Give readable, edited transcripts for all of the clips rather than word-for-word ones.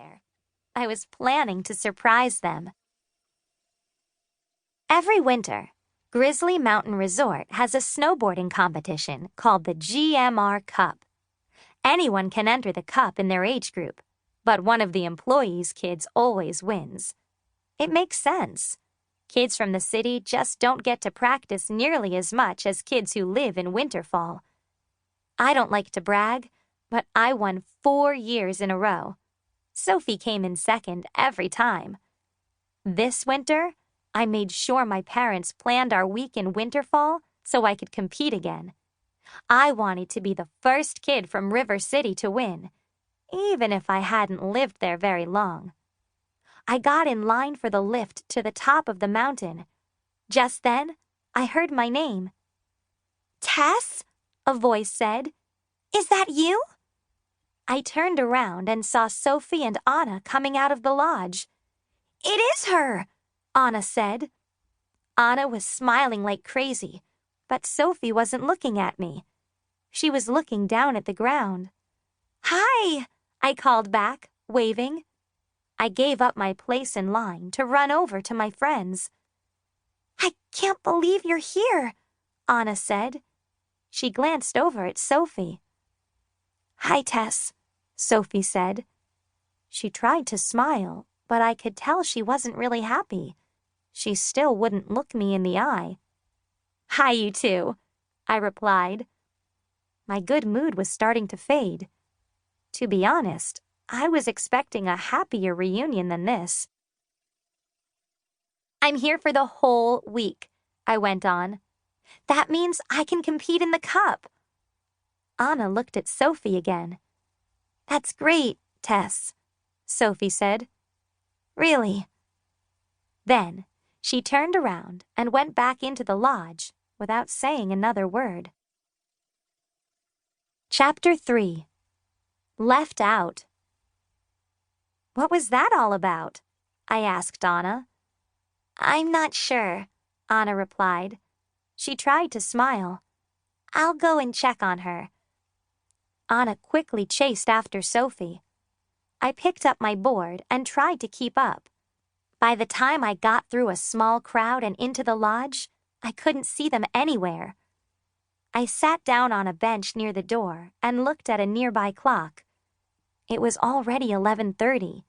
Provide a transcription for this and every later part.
there. I was planning to surprise them. Every winter, Grizzly Mountain Resort has a snowboarding competition called the GMR Cup. Anyone can enter the cup in their age group, but one of the employees' kids always wins. It makes sense. Kids from the city just don't get to practice nearly as much as kids who live in Winterfall. I don't like to brag, but I won 4 years in a row. Sophie came in second every time. This winter, I made sure my parents planned our week in Winterfall so I could compete again. I wanted to be the first kid from River City to win, even if I hadn't lived there very long. I got in line for the lift to the top of the mountain. Just then, I heard my name. "Tess?" a voice said. "Is that you?" I turned around and saw Sophie and Anna coming out of the lodge. "It is her," Anna said. Anna was smiling like crazy, but Sophie wasn't looking at me. She was looking down at the ground. "Hi," I called back, waving. I gave up my place in line to run over to my friends. "I can't believe you're here," Anna said. She glanced over at Sophie. "Hi, Tess," Sophie said. She tried to smile, but I could tell she wasn't really happy. She still wouldn't look me in the eye. "Hi, you two," I replied. My good mood was starting to fade. To be honest, I was expecting a happier reunion than this. "I'm here for the whole week," I went on. "That means I can compete in the cup." Anna looked at Sophie again. "That's great, Tess," Sophie said. "Really?" Then she turned around and went back into the lodge without saying another word. Chapter 3. Left Out. "What was that all about?" I asked Anna. "I'm not sure," Anna replied. She tried to smile. "I'll go and check on her." Anna quickly chased after Sophie. I picked up my board and tried to keep up. By the time I got through a small crowd and into the lodge, I couldn't see them anywhere. I sat down on a bench near the door and looked at a nearby clock. It was already 11:30.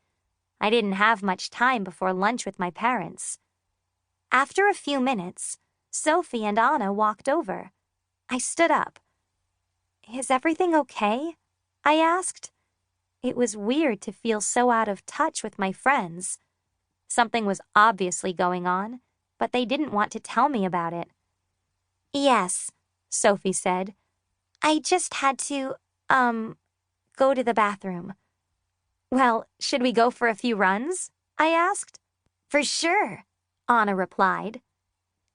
I didn't have much time before lunch with my parents. After a few minutes, Sophie and Anna walked over. I stood up. "Is everything okay?" I asked. It was weird to feel so out of touch with my friends. Something was obviously going on, but they didn't want to tell me about it. "Yes," Sophie said. "I just had to, go to the bathroom." "Well, should we go for a few runs?" I asked. "For sure," Anna replied.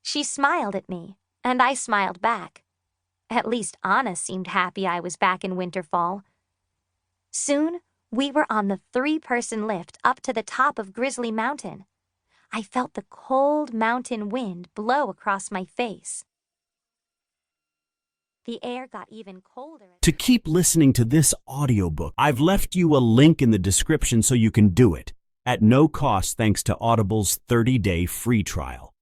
She smiled at me, and I smiled back. At least Anna seemed happy I was back in Winterfall. Soon, we were on the 3-person lift up to the top of Grizzly Mountain. I felt the cold mountain wind blow across my face. The air got even colder. To keep listening to this audiobook, I've left you a link in the description so you can do it, at no cost thanks to Audible's 30-day free trial.